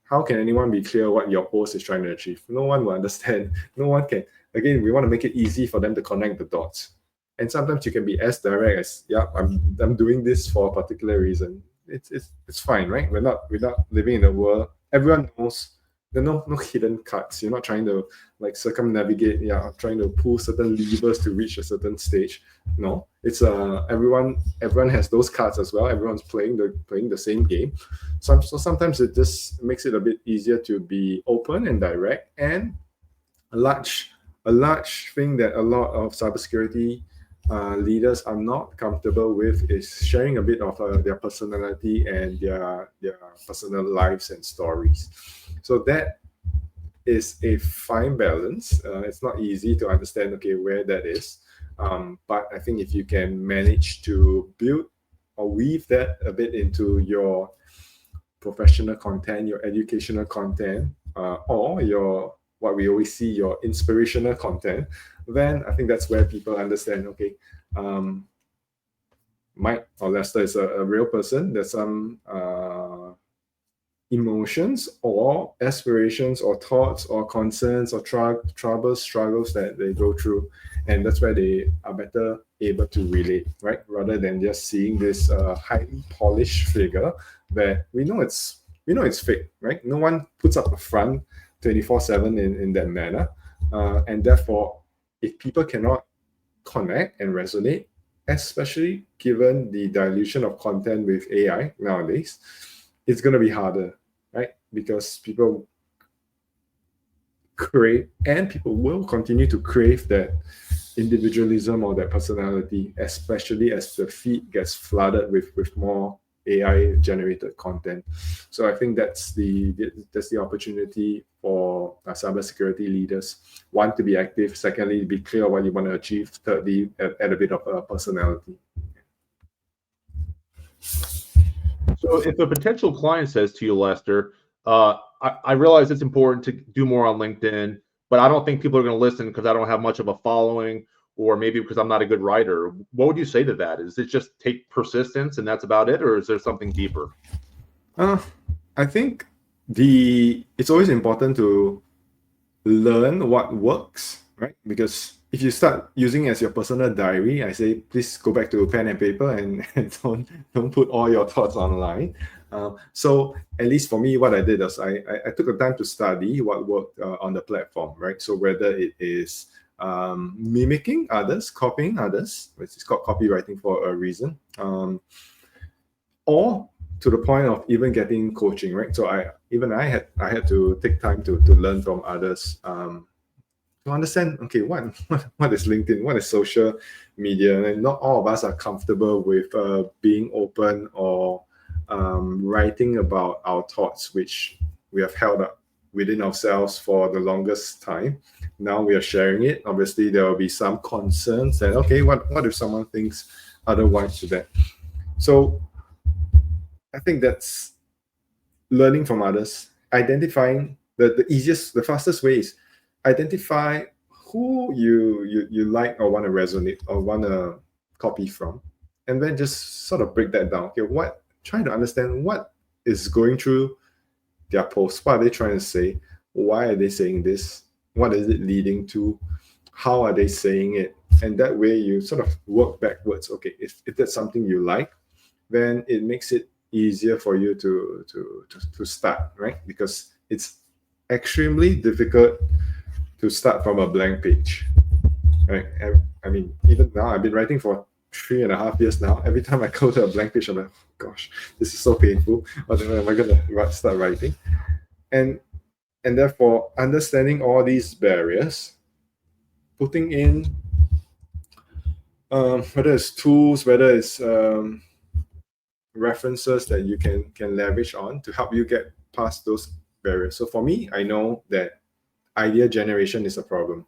how can anyone be clear what your post is trying to achieve? No one will understand. No one can. Again, we want to make it easy for them to connect the dots. And sometimes you can be as direct as, yeah, I'm doing this for a particular reason. It's fine, right? We're not living in a world. Everyone knows there are no hidden cuts. You're not trying to like circumnavigate, trying to pull certain levers to reach a certain stage. No, it's everyone has those cards as well. Everyone's playing the same game. So sometimes it just makes it a bit easier to be open and direct. And a large thing that a lot of cybersecurity leaders are not comfortable with is sharing a bit of their personality and their personal lives and stories. So that is a fine balance. It's not easy to understand, okay, where that is. But I think if you can manage to build or weave that a bit into your professional content, your educational content, or your what we always see, your inspirational content, then I think that's where people understand, okay, Mike or Lester is a real person. There's some emotions or aspirations or thoughts or concerns or troubles, struggles that they go through. And that's where they are better able to relate, right? Rather than just seeing this highly polished figure that we know it's fake, right? No one puts up a front 24/7 in that manner. And therefore, if people cannot connect and resonate, especially given the dilution of content with AI nowadays, it's going to be harder, right? Because people crave, and people will continue to crave that individualism or that personality, especially as the feed gets flooded with more AI generated content. So I think that's the opportunity for cybersecurity leaders. One, to be active. Secondly, be clear what you want to achieve. Thirdly, add a bit of a personality. So if a potential client says to you, Lester, I realize it's important to do more on LinkedIn, but I don't think people are going to listen because I don't have much of a following, or maybe because I'm not a good writer. What would you say to that? Is it just take persistence and that's about it, or is there something deeper? I think it's always important to learn what works, right? Because if you start using it as your personal diary, I say please go back to pen and paper and don't put all your thoughts online. So at least for me, what I did was I took the time to study what worked on the platform, right? So whether it is mimicking others, copying others, which is called copywriting for a reason, or to the point of even getting coaching, right? So I had to take time to learn from others, to understand, okay, what is LinkedIn, what is social media, and not all of us are comfortable with being open or writing about our thoughts, which we have held up within ourselves for the longest time. Now we are sharing it. Obviously, there will be some concerns that, okay, what if someone thinks otherwise to that? So I think that's learning from others, identifying the fastest way is identify who you like or want to resonate or want to copy from, and then just sort of break that down. Okay, try to understand what is going through their post. What are they trying to say? Why are they saying this? What is it leading to? How are they saying it? And that way you sort of work backwards. Okay, if that's something you like, then it makes it easier for you to start, right? Because it's extremely difficult to start from a blank page, right? I mean, even now, I've been writing for 3.5 years now. Every time I go to a blank page, I'm like, oh, gosh, this is so painful. What am I going to start writing? And therefore, understanding all these barriers, putting in whether it's tools, whether it's references that you can leverage on to help you get past those barriers. So for me, I know that idea generation is a problem.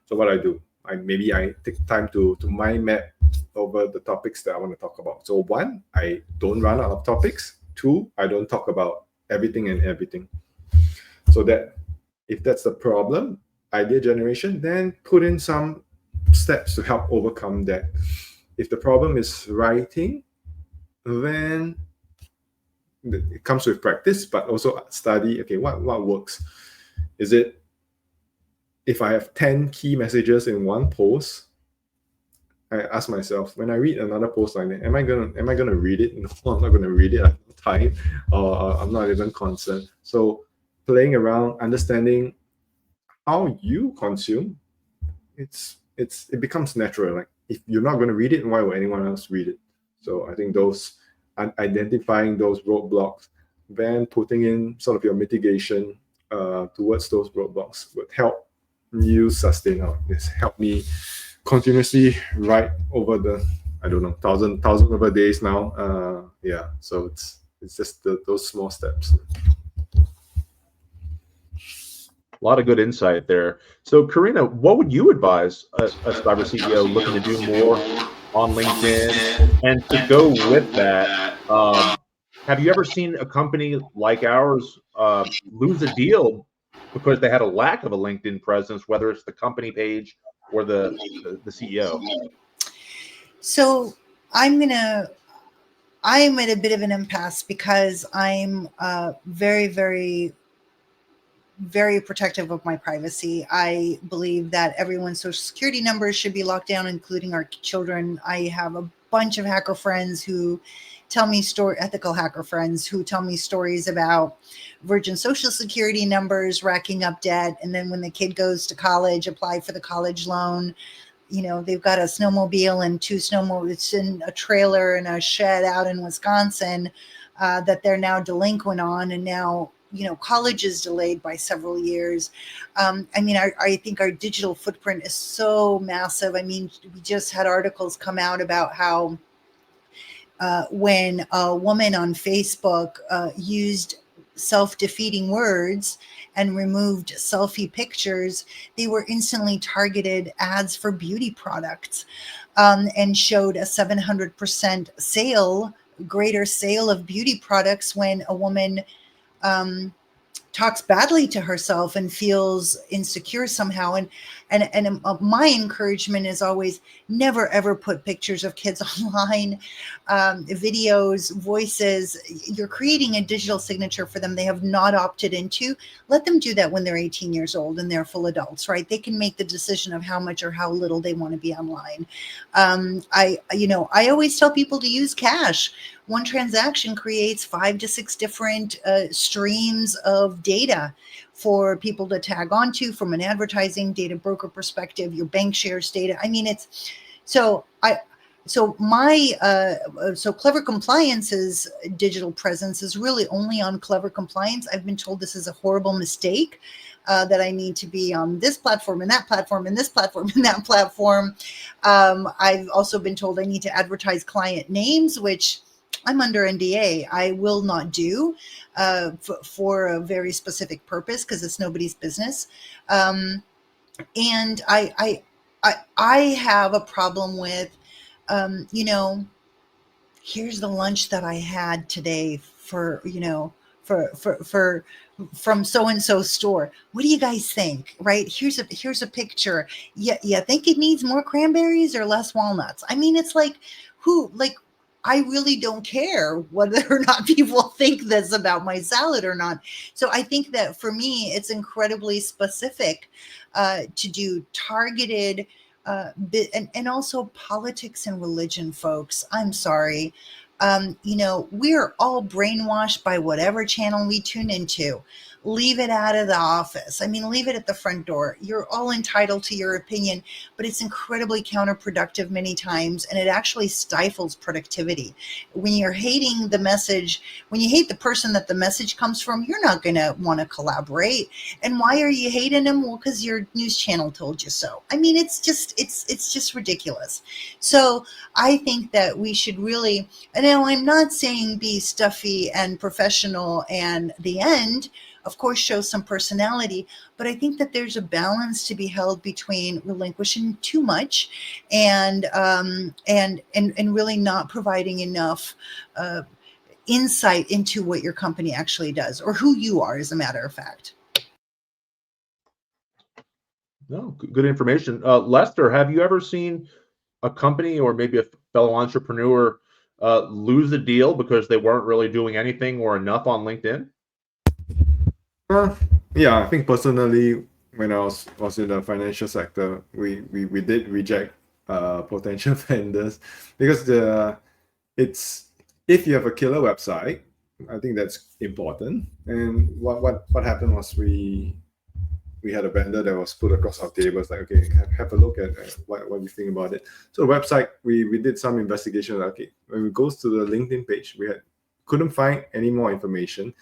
So what I do, maybe I take time to mind map over the topics that I want to talk about. So one, I don't run out of topics. Two, I don't talk about everything and everything. So that if that's the problem, idea generation, then put in some steps to help overcome that. If the problem is writing, then it comes with practice, but also study, okay, what works? Is it, if I have 10 key messages in one post, I ask myself, when I read another post like that, am I gonna read it? No, I'm not gonna read it. I'm not tired, or I'm not even concerned. So playing around, understanding how you consume, it becomes natural. Like, if you're not gonna read it, why would anyone else read it? So I think those identifying those roadblocks, then putting in sort of your mitigation towards those roadblocks would help you sustain out. This help me continuously write over the, I don't know, thousand over days now. Yeah, so it's just those small steps. A lot of good insight there. So, Karina, what would you advise a cyber CEO looking to do more on LinkedIn? And to go with that, have you ever seen a company like ours lose a deal because they had a lack of a LinkedIn presence, whether it's the company page or the CEO? So I'm at a bit of an impasse because I'm very, very, very protective of my privacy. I believe that everyone's social security numbers should be locked down, including our children. I have a bunch of hacker friends who tell me ethical hacker friends who tell me stories about virgin social security numbers, racking up debt. And then when the kid goes to college, apply for the college loan, they've got a snowmobile and two snowmobiles. It's in a trailer and a shed out in Wisconsin that they're now delinquent on. And now, college is delayed by several years. I think our digital footprint is so massive. I mean, we just had articles come out about how when a woman on Facebook used self-defeating words and removed selfie pictures, they were instantly targeted ads for beauty products, and showed a 700% greater sale of beauty products when a woman talks badly to herself and feels insecure somehow. And my encouragement is always never ever put pictures of kids online, videos, voices. You're creating a digital signature for them they have not opted into. Let them do that when they're 18 years old and they're full adults, right? They can make the decision of how much or how little they want to be online. I always tell people to use cash. One transaction creates 5 to 6 different streams of data for people to tag onto from an advertising data broker perspective. Your bank shares data. I mean, so Klever Compliance's digital presence is really only on Klever Compliance. I've been told this is a horrible mistake, that I need to be on this platform and that platform and this platform and that platform. I've also been told I need to advertise client names, which I'm under NDA. I will not do for a very specific purpose because it's nobody's business. And I have a problem with, here's the lunch that I had today for from so-and-so store. What do you guys think? Right? Here's a picture. Yeah, think it needs more cranberries or less walnuts? I mean, it's like, I really don't care whether or not people think this about my salad or not. So I think that for me, it's incredibly specific to do targeted and also politics and religion, folks. I'm sorry. We're all brainwashed by whatever channel we tune into. leave it out of the office. I mean, leave it at the front door. You're all entitled to your opinion, but it's incredibly counterproductive many times, and it actually stifles productivity. When you're hating the message, when you hate the person that the message comes from, you're not going to want to collaborate. And why are you hating them? Well, because your news channel told you so. I mean, it's just ridiculous. So I think that we should really, and now I'm not saying be stuffy and professional and the end, of course, show some personality, but I think that there's a balance to be held between relinquishing too much and really not providing enough insight into what your company actually does or who you are, as a matter of fact. No, good information. Lester, have you ever seen a company or maybe a fellow entrepreneur lose a deal because they weren't really doing anything or enough on LinkedIn? Yeah, I think personally, when I was in the financial sector, we did reject potential vendors because it's if you have a killer website, I think that's important. And what happened was we had a vendor that was put across our tables, like, okay, have a look at what you think about it. So the website, we did some investigation. Like, okay, when we goes to the LinkedIn page, couldn't find any more information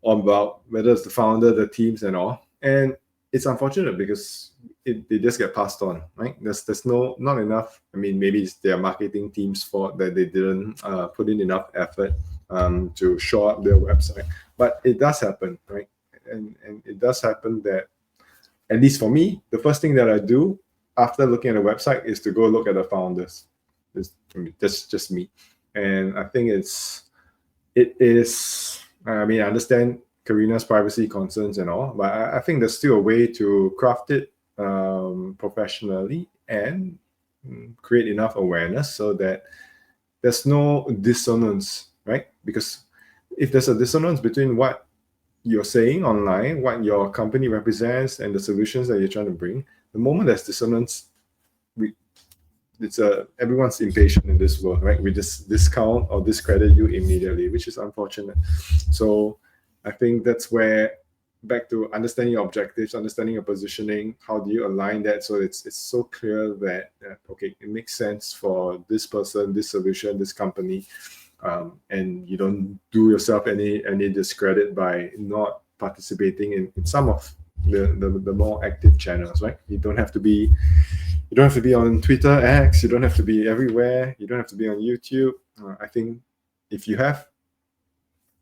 about whether it's the founder, the teams, and all. And it's unfortunate because they just get passed on, right? There's not enough. I mean, maybe it's their marketing team's fault that they didn't put in enough effort to show up their website. But it does happen, right? And it does happen that, at least for me, the first thing that I do after looking at the website is to go look at the founders. That's just me. And I think it is. I mean, I understand Karina's privacy concerns and all, but I think there's still a way to craft it professionally and create enough awareness so that there's no dissonance, right? Because if there's a dissonance between what you're saying online, what your company represents, and the solutions that you're trying to bring, the moment there's dissonance, everyone's impatient in this world, right? We just discount or discredit you immediately, which is unfortunate. So I think that's where, back to understanding your objectives, understanding your positioning, how do you align that so it's so clear that okay, it makes sense for this person, this solution, this company, and you don't do yourself any discredit by not participating in some of the more active channels, right? You don't have to be on Twitter, X. You don't have to be everywhere. You don't have to be on YouTube. I think if you have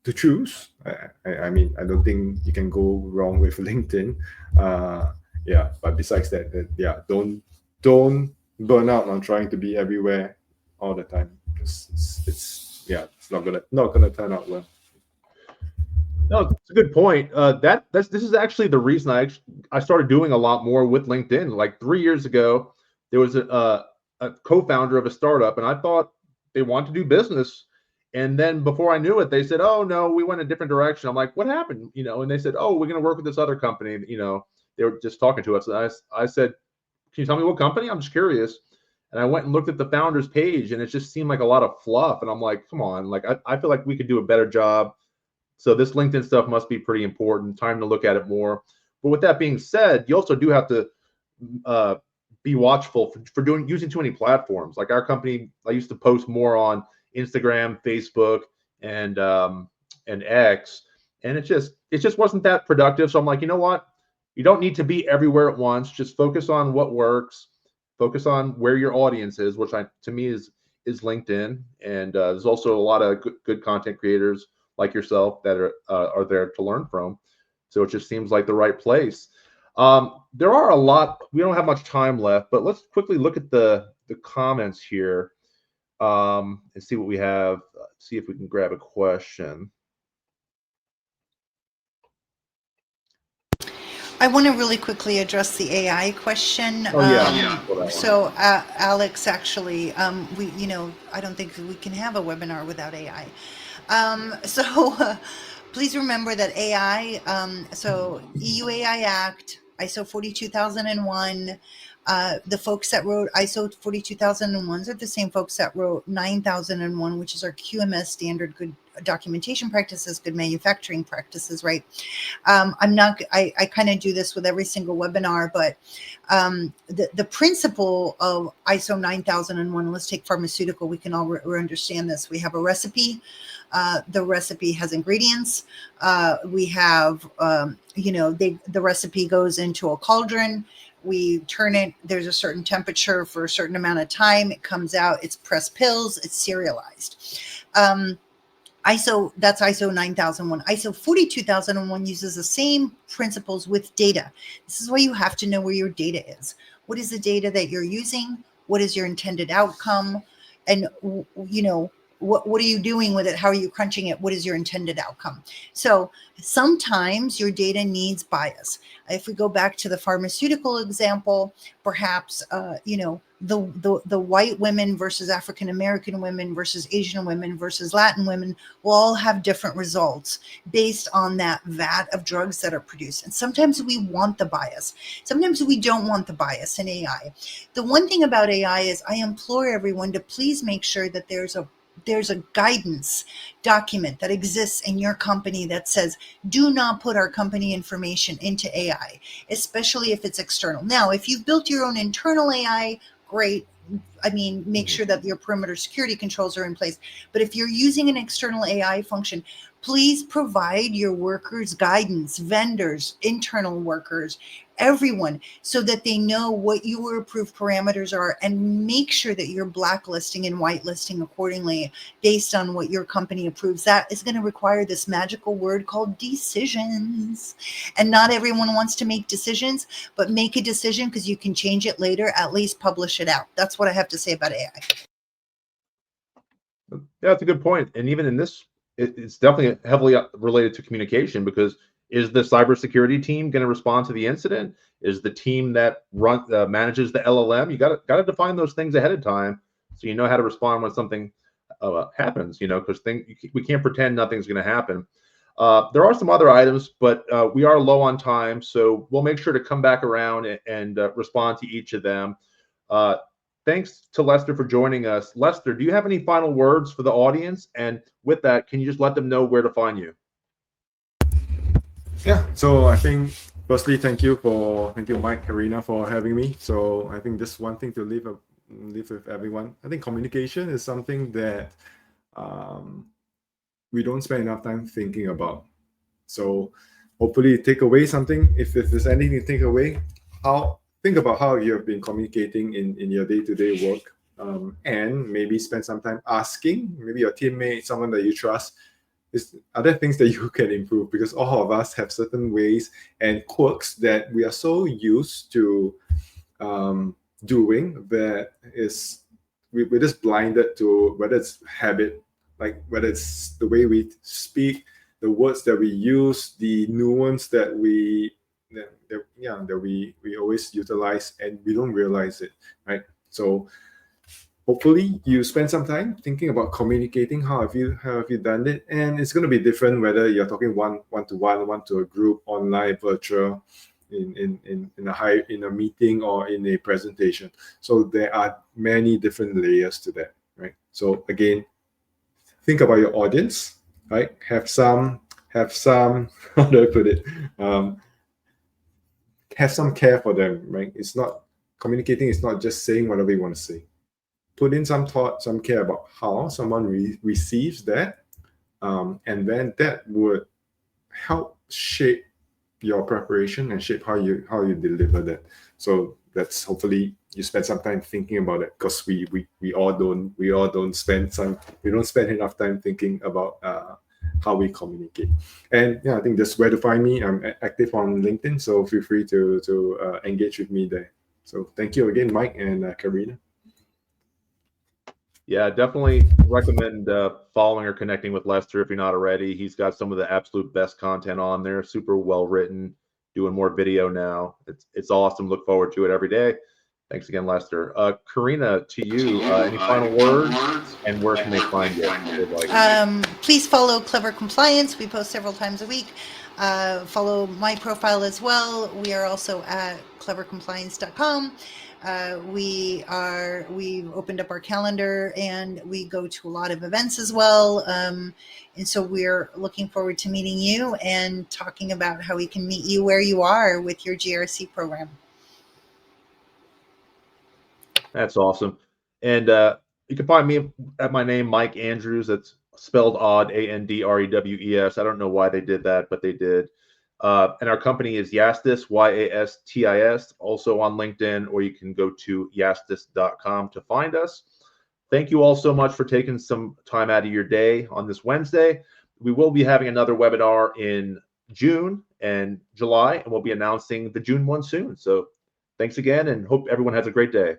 to choose, I mean, I don't think you can go wrong with LinkedIn. Yeah, but besides that, yeah, don't burn out on trying to be everywhere all the time. It's not gonna turn out well. No, it's a good point. This is actually the reason I started doing a lot more with LinkedIn. Like 3 years ago, there was a co-founder of a startup, and I thought they wanted to do business. And then before I knew it, they said, "Oh no, we went a different direction." I'm like, "What happened?" And they said, "Oh, we're going to work with this other company." They were just talking to us. And I said, "Can you tell me what company? I'm just curious." And I went and looked at the founder's page, and it just seemed like a lot of fluff. And I'm like, "Come on!" Like I feel like we could do a better job. So this LinkedIn stuff must be pretty important. Time to look at it more. But with that being said, you also do have to be watchful for using too many platforms. Like our company, I used to post more on Instagram, Facebook, and X, and it just wasn't that productive. So I'm like, you know what? You don't need to be everywhere at once. Just focus on what works. Focus on where your audience is, which to me is LinkedIn. And there's also a lot of good content creators like yourself that are there to learn from. So it just seems like the right place. There are a lot. We don't have much time left, but let's quickly look at the comments here and see what we have. See if we can grab a question. I want to really quickly address the AI question. Oh yeah. So Alex, actually, I don't think we can have a webinar without AI. Please remember that AI, so EU AI Act, ISO 42001, The folks that wrote ISO 42001 are the same folks that wrote 9001, which is our QMS standard, good documentation practices, good manufacturing practices, right? I kind of do this with every single webinar, but the principle of ISO 9001, let's take pharmaceutical, we can all understand this. We have a recipe. The recipe has ingredients. We have, the recipe goes into a cauldron. We turn it, there's a certain temperature for a certain amount of time. It comes out, it's pressed pills, it's serialized. That's ISO 9001. ISO 42001 uses the same principles with data. This is why you have to know where your data is. What is the data that you're using? What is your intended outcome? And, what are you doing with it? How are you crunching it? What is your intended outcome? So sometimes your data needs bias. If we go back to the pharmaceutical example, perhaps, the white women versus African American women versus Asian women versus Latin women will all have different results based on that vat of drugs that are produced. And sometimes we want the bias. Sometimes we don't want the bias in AI. The one thing about AI is I implore everyone to please make sure that there's a guidance document that exists in your company that says, do not put our company information into AI, especially if it's external. Now, if you've built your own internal AI, great. Make sure that your perimeter security controls are in place. But if you're using an external AI function, please provide your workers guidance, vendors, internal workers, everyone, so that they know what your approved parameters are, and make sure that you're blacklisting and whitelisting accordingly based on what your company approves. That is going to require this magical word called decisions. And not everyone wants to make decisions, but make a decision because you can change it later. At least publish it out. That's what I have to say about AI. Yeah, that's a good point. And even in this, it's definitely heavily related to communication, because is the cybersecurity team going to respond to the incident? Is the team that manages the LLM? You got to define those things ahead of time so you know how to respond when something happens. Because we can't pretend nothing's going to happen. There are some other items, but we are low on time, so we'll make sure to come back around and respond to each of them. Thanks to Lester for joining us. Lester, do you have any final words for the audience? And with that, can you just let them know where to find you? Yeah, so I think firstly, thank you Mike, Karina, for having me. So I think just one thing to leave with everyone. I think communication is something that we don't spend enough time thinking about. So hopefully take away something. If there's anything to take away, think about how you have been communicating in your day-to-day work, and maybe spend some time asking maybe your teammate, someone that you trust, are there things that you can improve? Because all of us have certain ways and quirks that we are so used to doing that we're just blinded to, whether it's habit, like whether it's the way we speak, the words that we use, the nuance that we always utilize, and we don't realize it, right? So hopefully you spend some time thinking about communicating. How have you done it? And it's going to be different whether you're talking one-to-one, one to a group, online, virtual, in a meeting, or in a presentation. So there are many different layers to that, right? So again, think about your audience, right? Have some how do I put it? Have some care for them, right? It's not communicating. It's not just saying whatever you want to say. Put in some thought, some care about how someone receives that, and then that would help shape your preparation and shape how you deliver that. So that's, hopefully you spend some time thinking about it, because we don't spend enough time thinking about how we communicate. And yeah, I think that's where to find me. I'm active on LinkedIn, so feel free to engage with me there. So thank you again, Mike and Karina. Yeah, definitely recommend following or connecting with Lester if you're not already. He's got some of the absolute best content on there, super well written, doing more video now. It's awesome. Look forward to it every day. Thanks again, Lester. Karina, to you, any final words, and where can they find you? Please follow Klever Compliance. We post several times a week. Follow my profile as well. We are also at clevercompliance.com. We've opened up our calendar and we go to a lot of events as well. And so we're looking forward to meeting you and talking about how we can meet you where you are with your GRC program. That's awesome. And you can find me at my name, Mike Andrews. That's spelled odd, Andrewes. I don't know why they did that, but they did. And our company is Yastis, Yastis, also on LinkedIn, or you can go to yastis.com to find us. Thank you all so much for taking some time out of your day on this Wednesday. We will be having another webinar in June and July, and we'll be announcing the June one soon. So thanks again, and hope everyone has a great day.